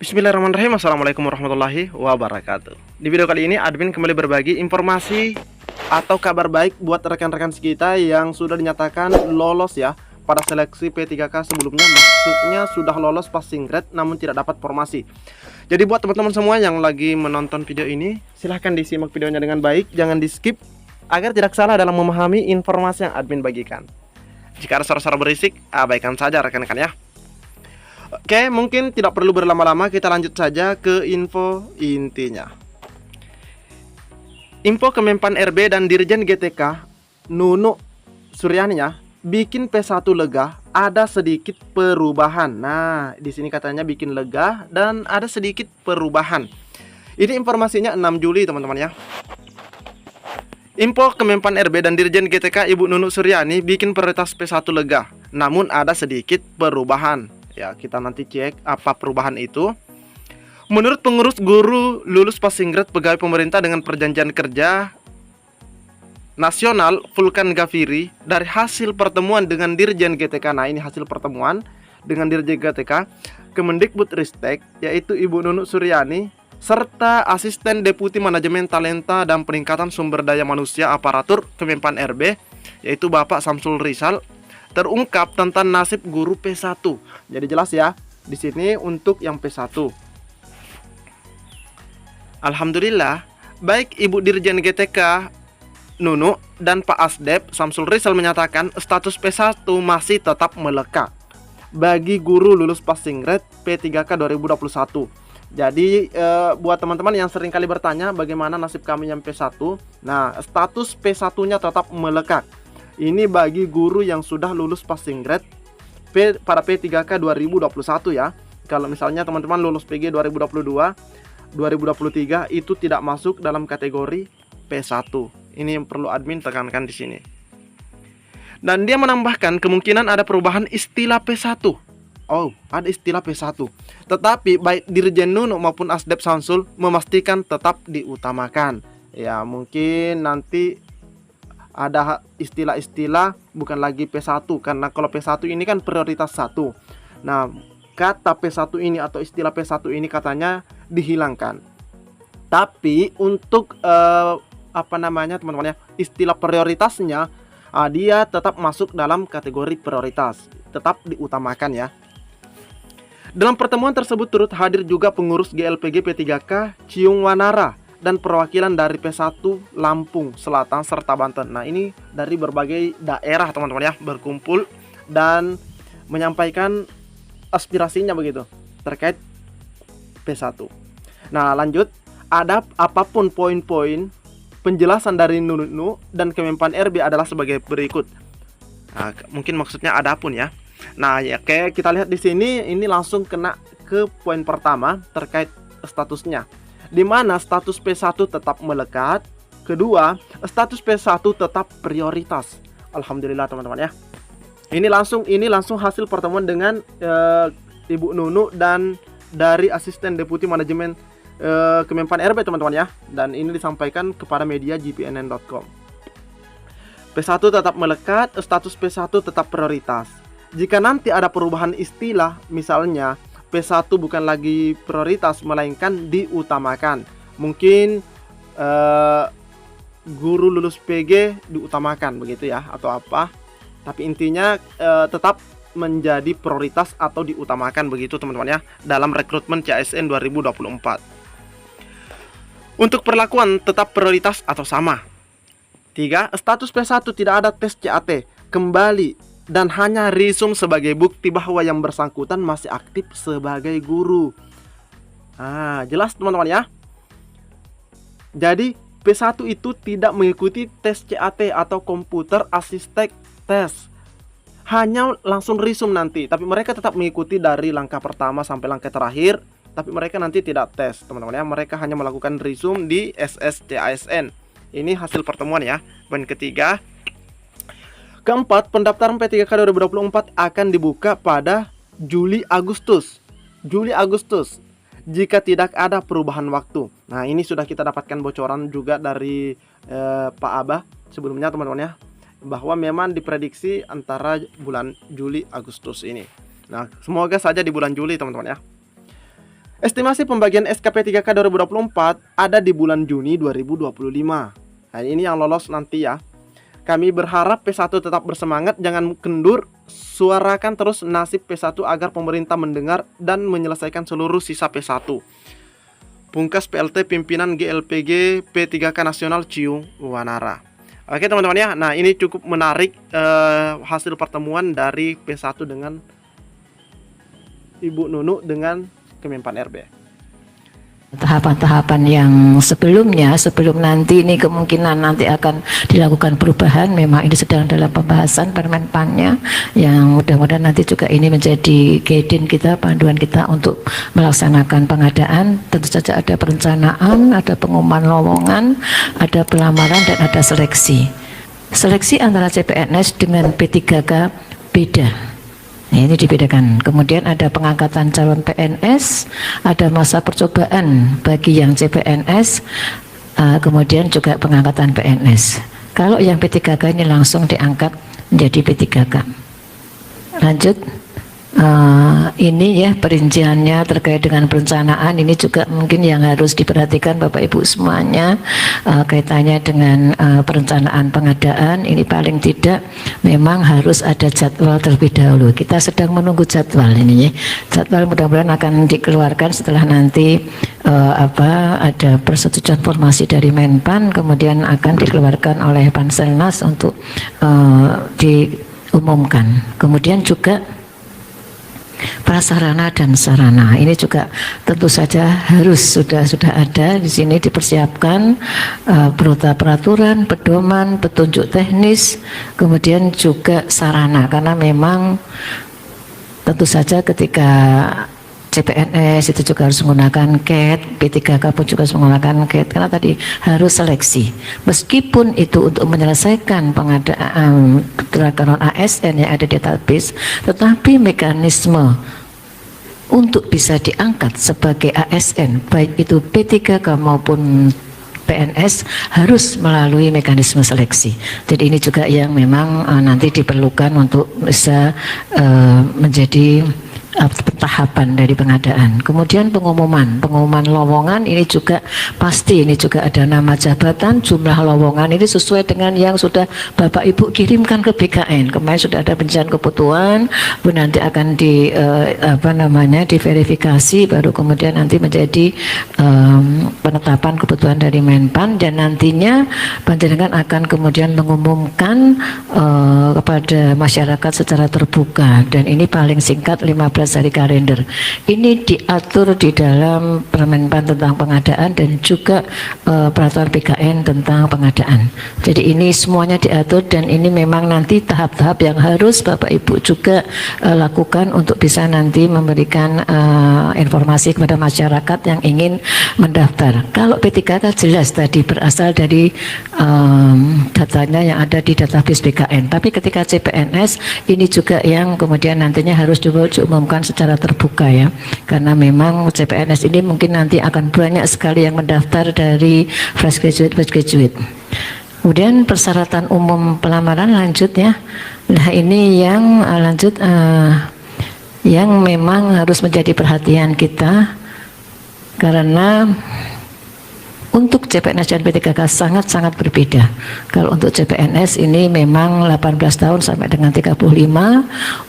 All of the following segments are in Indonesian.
Bismillahirrahmanirrahim. Assalamualaikum warahmatullahi wabarakatuh. Di video kali ini admin kembali berbagi informasi atau kabar baik buat rekan-rekan kita yang sudah dinyatakan lolos ya pada seleksi P3K sebelumnya. Maksudnya sudah lolos passing grade namun tidak dapat formasi. Jadi buat teman-teman semua yang lagi menonton video ini, silahkan disimak videonya dengan baik, jangan di skip agar tidak salah dalam memahami informasi yang admin bagikan. Jika ada suara-suara berisik, abaikan saja rekan-rekan ya. Oke, mungkin tidak perlu berlama-lama, kita lanjut saja ke info intinya. Info Kemenpan RB dan Dirjen GTK Nunu Suryani ya, bikin P1 lega, ada sedikit perubahan. Nah, di sini katanya bikin lega dan ada sedikit perubahan. Ini informasinya 6 Juli teman-teman ya. Info Kemenpan RB dan Dirjen GTK Ibu Nunu Suryani bikin prioritas P1 lega, namun ada sedikit perubahan. Ya, kita nanti cek apa perubahan itu. Menurut pengurus guru lulus passing grade pegawai pemerintah dengan perjanjian kerja nasional Vulkan Gafiri, dari hasil pertemuan dengan Dirjen GTK, nah ini hasil pertemuan dengan Dirjen GTK, Kemendikbudristek, yaitu Ibu Nunu Suryani, serta Asisten Deputi Manajemen Talenta dan Peningkatan Sumber Daya Manusia Aparatur Kemenpan RB, yaitu Bapak Samsul Rizal, terungkap tentang nasib guru P1. Jadi jelas ya, di sini untuk yang P1. Alhamdulillah, baik Ibu Dirjen GTK Nunu dan Pak Asdep Samsul Rizal menyatakan status P1 masih tetap melekat bagi guru lulus passing grade P3K 2021. Jadi buat teman-teman yang sering kali bertanya bagaimana nasib kami yang P1, nah status P1-nya tetap melekat. Ini bagi guru yang sudah lulus passing grade pada P3K 2021 ya. Kalau misalnya teman-teman lulus PG 2022, 2023 itu tidak masuk dalam kategori P1. Ini yang perlu admin tekankan di sini. Dan dia menambahkan kemungkinan ada perubahan istilah P1. Oh, ada istilah P1. Tetapi baik Dirjen Nunu maupun Asdep Samsul memastikan tetap diutamakan. Ya, mungkin nanti ada istilah-istilah bukan lagi P1, karena kalau P1 ini kan prioritas 1. Nah, kata P1 ini atau istilah P1 ini katanya dihilangkan. Tapi untuk teman-teman ya, istilah prioritasnya dia tetap masuk dalam kategori prioritas, tetap diutamakan ya. Dalam pertemuan tersebut turut hadir juga pengurus GLPG P3K Ciung Wanara dan perwakilan dari P1 Lampung Selatan serta Banten. Nah, ini dari berbagai daerah teman-teman ya, berkumpul dan menyampaikan aspirasinya begitu terkait P1. Nah, lanjut, ada apapun poin-poin penjelasan dari Nunu dan Kemenpan RB adalah sebagai berikut. Nah, mungkin maksudnya adapun ya. Nah, ya kayak kita lihat di sini, ini langsung kena ke poin pertama terkait statusnya, di mana status P1 tetap melekat. Kedua, status P1 tetap prioritas. Alhamdulillah teman-teman ya. Ini langsung hasil pertemuan dengan Ibu Nunu dan dari Asisten Deputi Manajemen Kemenpan RB teman-teman ya. Dan ini disampaikan kepada media gpnn.com. P1 tetap melekat, status P1 tetap prioritas. Jika nanti ada perubahan istilah, misalnya P1 bukan lagi prioritas melainkan diutamakan, mungkin guru lulus PG diutamakan begitu ya, atau apa, tapi intinya tetap menjadi prioritas atau diutamakan begitu teman-teman ya, dalam rekrutmen CASN 2024. Untuk perlakuan tetap prioritas atau sama. 3. Status P1 tidak ada tes CAT kembali dan hanya resume sebagai bukti bahwa yang bersangkutan masih aktif sebagai guru. Nah, jelas teman-teman ya. Jadi P1 itu tidak mengikuti tes CAT atau Computer Assisted Test, hanya langsung resume nanti. Tapi mereka tetap mengikuti dari langkah pertama sampai langkah terakhir, tapi mereka nanti tidak tes teman-teman ya. Mereka hanya melakukan resume di SSCASN. Ini hasil pertemuan ya. Poin ketiga. Keempat, pendaftaran P3K 2024 akan dibuka pada Juli-Agustus jika tidak ada perubahan waktu. Nah, ini sudah kita dapatkan bocoran juga dari Pak Abah sebelumnya teman-teman ya, bahwa memang diprediksi antara bulan Juli-Agustus ini. Nah, semoga saja di bulan Juli teman-teman ya. Estimasi pembagian SKP3K 2024 ada di bulan Juni 2025. Nah, ini yang lolos nanti ya. Kami berharap P1 tetap bersemangat, jangan kendur, suarakan terus nasib P1 agar pemerintah mendengar dan menyelesaikan seluruh sisa P1. Pungkas PLT Pimpinan GLPG P3K Nasional Ciu Wanara. Oke teman-teman ya, nah ini cukup menarik hasil pertemuan dari P1 dengan Ibu Nunu dengan Kemenpan RB. Tahapan-tahapan yang sebelumnya, sebelum nanti ini kemungkinan nanti akan dilakukan perubahan, memang ini sedang dalam pembahasan Permenpannya, yang mudah-mudahan nanti juga ini menjadi guidance kita, panduan kita untuk melaksanakan pengadaan. Tentu saja ada perencanaan, ada pengumuman lowongan, ada pelamaran, dan ada seleksi. Seleksi antara CPNS dengan P3K beda. Nah, ini dibedakan. Kemudian ada pengangkatan calon PNS, ada masa percobaan bagi yang CPNS, kemudian juga pengangkatan PNS. Kalau yang P3K ini langsung diangkat menjadi P3K. Lanjut. Ini ya perinciannya terkait dengan perencanaan, ini juga mungkin yang harus diperhatikan Bapak Ibu semuanya, kaitannya dengan perencanaan pengadaan. Ini paling tidak memang harus ada jadwal terlebih dahulu. Kita sedang menunggu jadwal ini ya. Jadwal mudah-mudahan akan dikeluarkan setelah nanti ada persetujuan formasi dari Menpan, kemudian akan dikeluarkan oleh Panselnas untuk diumumkan. Kemudian juga prasarana dan sarana ini juga tentu saja harus sudah ada di sini, dipersiapkan berupa peraturan, pedoman, petunjuk teknis, kemudian juga sarana, karena memang tentu saja ketika CPNS itu juga harus menggunakan CAT, P3K pun juga harus menggunakan CAT, karena tadi harus seleksi. Meskipun itu untuk menyelesaikan pengadaan non ASN yang ada di database, tetapi mekanisme untuk bisa diangkat sebagai ASN, baik itu P3K maupun PNS, harus melalui mekanisme seleksi. Jadi ini juga yang memang nanti diperlukan untuk bisa menjadi tahapan dari pengadaan. Kemudian pengumuman lowongan ini juga pasti, ini juga ada nama jabatan, jumlah lowongan ini sesuai dengan yang sudah Bapak Ibu kirimkan ke BKN. Kemarin sudah ada pencarian kebutuhan, nanti akan diverifikasi, baru kemudian nanti menjadi penetapan kebutuhan dari Menpan, dan nantinya panjenengan akan kemudian mengumumkan kepada masyarakat secara terbuka, dan ini paling singkat 15 hari kalender. Ini diatur di dalam Permenpan tentang pengadaan dan juga peraturan BKN tentang pengadaan. Jadi ini semuanya diatur, dan ini memang nanti tahap-tahap yang harus Bapak Ibu juga lakukan untuk bisa nanti memberikan informasi kepada masyarakat yang ingin mendaftar. Kalau P3K jelas tadi berasal dari datanya yang ada di database BKN, tapi ketika CPNS ini juga yang kemudian nantinya harus diumumkan secara terbuka ya, karena memang CPNS ini mungkin nanti akan banyak sekali yang mendaftar dari fresh graduate. Kemudian persyaratan umum pelamaran lanjut ya. Nah ini yang lanjut yang memang harus menjadi perhatian kita, karena untuk CPNS dan P3K sangat-sangat berbeda. Kalau untuk CPNS ini memang 18 tahun sampai dengan 35,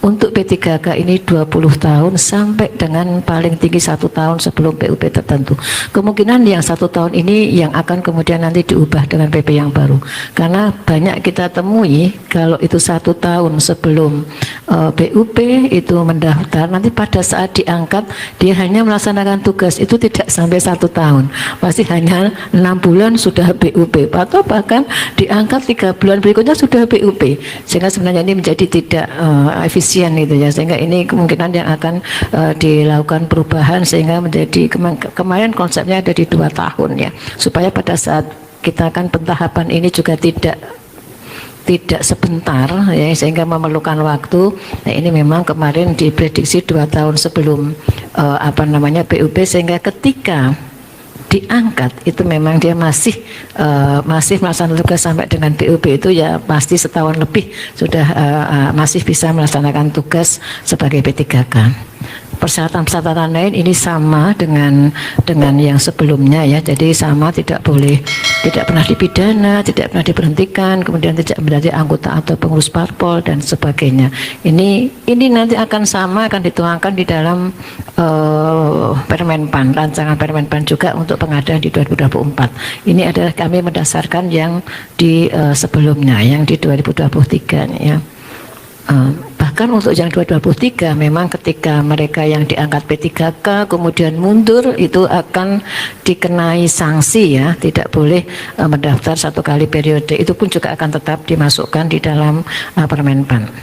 untuk P3K ini 20 tahun sampai dengan paling tinggi 1 tahun sebelum PUP tertentu. Kemungkinan yang 1 tahun ini yang akan kemudian nanti diubah dengan PP yang baru. Karena banyak kita temui kalau itu 1 tahun sebelum PUP itu mendaftar, nanti pada saat diangkat dia hanya melaksanakan tugas itu tidak sampai 1 tahun, pasti hanya 6 bulan sudah PUP, atau bahkan diangkat 3 bulan berikutnya sudah PUP, sehingga sebenarnya ini menjadi tidak efisien gitu ya, sehingga ini kemungkinan yang akan dilakukan perubahan, sehingga menjadi kemarin konsepnya ada di 2 tahun ya, supaya pada saat kita akan pentahapan ini juga tidak sebentar ya, sehingga memerlukan waktu. Nah ini memang kemarin diprediksi 2 tahun sebelum PUP, sehingga ketika diangkat itu memang dia masih melaksanakan tugas sampai dengan PUP itu ya pasti setahun lebih sudah masih bisa melaksanakan tugas sebagai P3K. persyaratan-persyaratan lain ini sama dengan yang sebelumnya ya. Jadi sama, tidak pernah dipidana, tidak pernah diberhentikan, kemudian tidak menjadi anggota atau pengurus parpol dan sebagainya. Ini nanti akan sama, akan dituangkan di dalam Permenpan, rancangan Permenpan juga untuk pengadaan di 2024. Ini adalah kami mendasarkan yang di sebelumnya, yang di 2023 ya. Bahkan untuk yang 2023 memang ketika mereka yang diangkat P3K kemudian mundur itu akan dikenai sanksi ya, tidak boleh mendaftar 1 kali periode, itu pun juga akan tetap dimasukkan di dalam Permenpan.